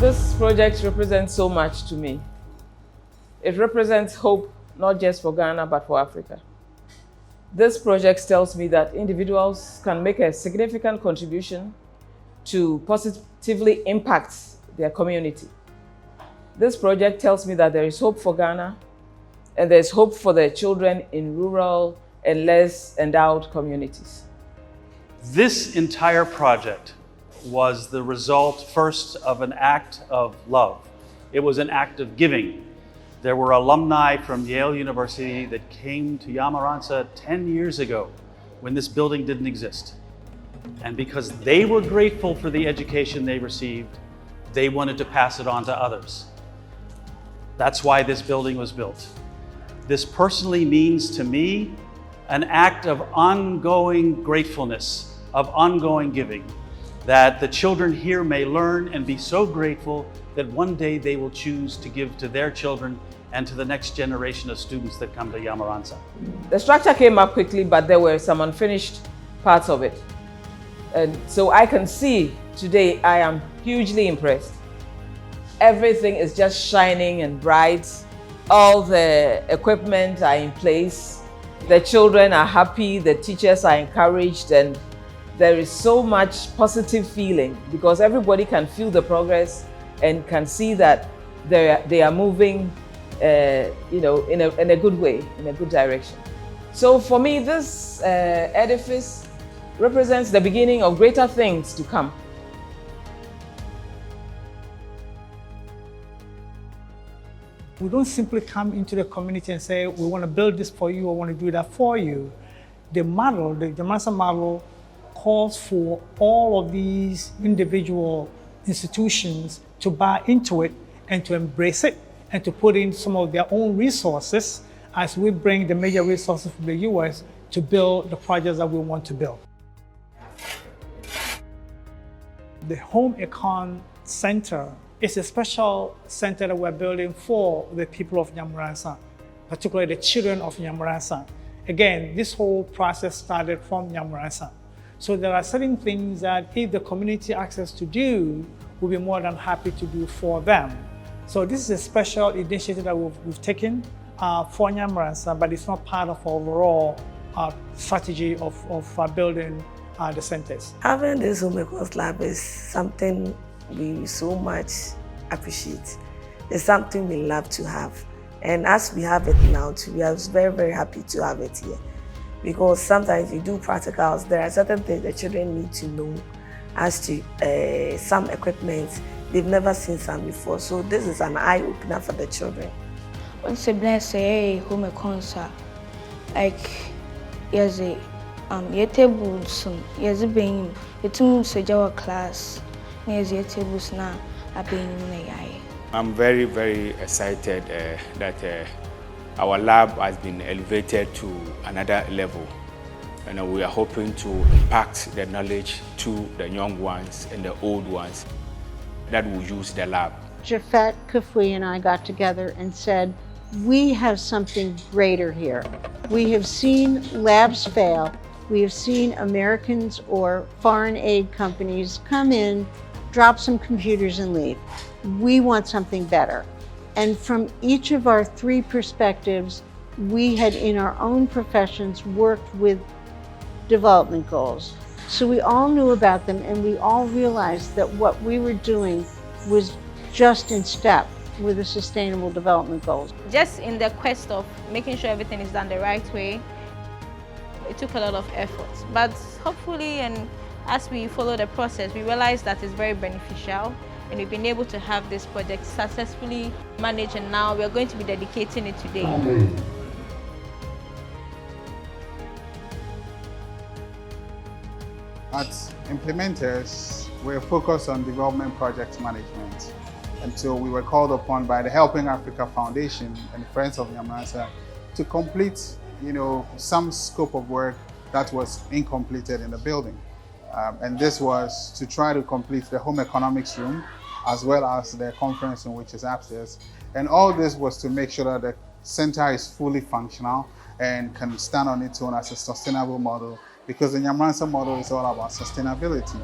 This project represents so much to me. It represents hope, not just for Ghana, but for Africa. This project tells me that individuals can make a significant contribution to positively impact their community. This project tells me that there is hope for Ghana, and there's hope for the children in rural and less endowed communities. This entire project was the result first of an act of love. It was an act of giving. There were alumni from Yale University that came to Yamoransa 10 years ago when this building didn't exist. And because they were grateful for the education they received, they wanted to pass it on to others. That's why this building was built. This personally means to me an act of ongoing gratefulness, of ongoing giving, that the children here may learn and be so grateful that one day they will choose to give to their children and to the next generation of students that come to Yamoransa. The structure came up quickly, but there were some unfinished parts of it. And so I can see today I am hugely impressed. Everything is just shining and bright. All the equipment are in place. The children are happy, the teachers are encouraged, and there is so much positive feeling because everybody can feel the progress and can see that they are moving in a good way, in a good direction. So for me, this edifice represents the beginning of greater things to come. We don't simply come into the community and say, we want to build this for you, or want to do that for you. The model, the Yamoransa model, calls for all of these individual institutions to buy into it and to embrace it and to put in some of their own resources as we bring the major resources from the US to build the projects that we want to build. The Home Econ Center is a special center that we're building for the people of Yamoransa, particularly the children of Yamoransa. Again, this whole process started from Yamoransa. So there are certain things that if the community asks us to do, we'll be more than happy to do for them. So this is a special initiative that we've taken for Yamoransa, but it's not part of our overall strategy of building the centers. Having this Home Econ Lab is something we so much appreciate. It's something we love to have. And as we have it now too, we are very, very happy to have it here. Because sometimes you do practicals, there are certain things the children need to know as to some equipment. They've never seen some before. So this is an eye-opener for the children. Once a bless say home econ, like yes a tables yes a being it moves a class yes a tables now a being. I'm very, very excited that our lab has been elevated to another level, and we are hoping to impact the knowledge to the young ones and the old ones that will use the lab. Jafet Kufwi and I got together and said, we have something greater here. We have seen labs fail. We have seen Americans or foreign aid companies come in, drop some computers and leave. We want something better. And from each of our three perspectives, we had in our own professions worked with development goals. So we all knew about them and we all realized that what we were doing was just in step with the Sustainable Development Goals. Just in the quest of making sure everything is done the right way, it took a lot of effort. But hopefully, and as we follow the process, we realized that it's very beneficial. And we've been able to have this project successfully managed, and now we're going to be dedicating it today. As implementers, we're focused on development project management. And so we were called upon by the Helping Africa Foundation and Friends of Yamoransa to complete, some scope of work that was incompleted in the building. And this was to try to complete the home economics room as well as the conference room, which is upstairs. And all this was to make sure that the center is fully functional and can stand on its own as a sustainable model, because the Yamoransa model is all about sustainability.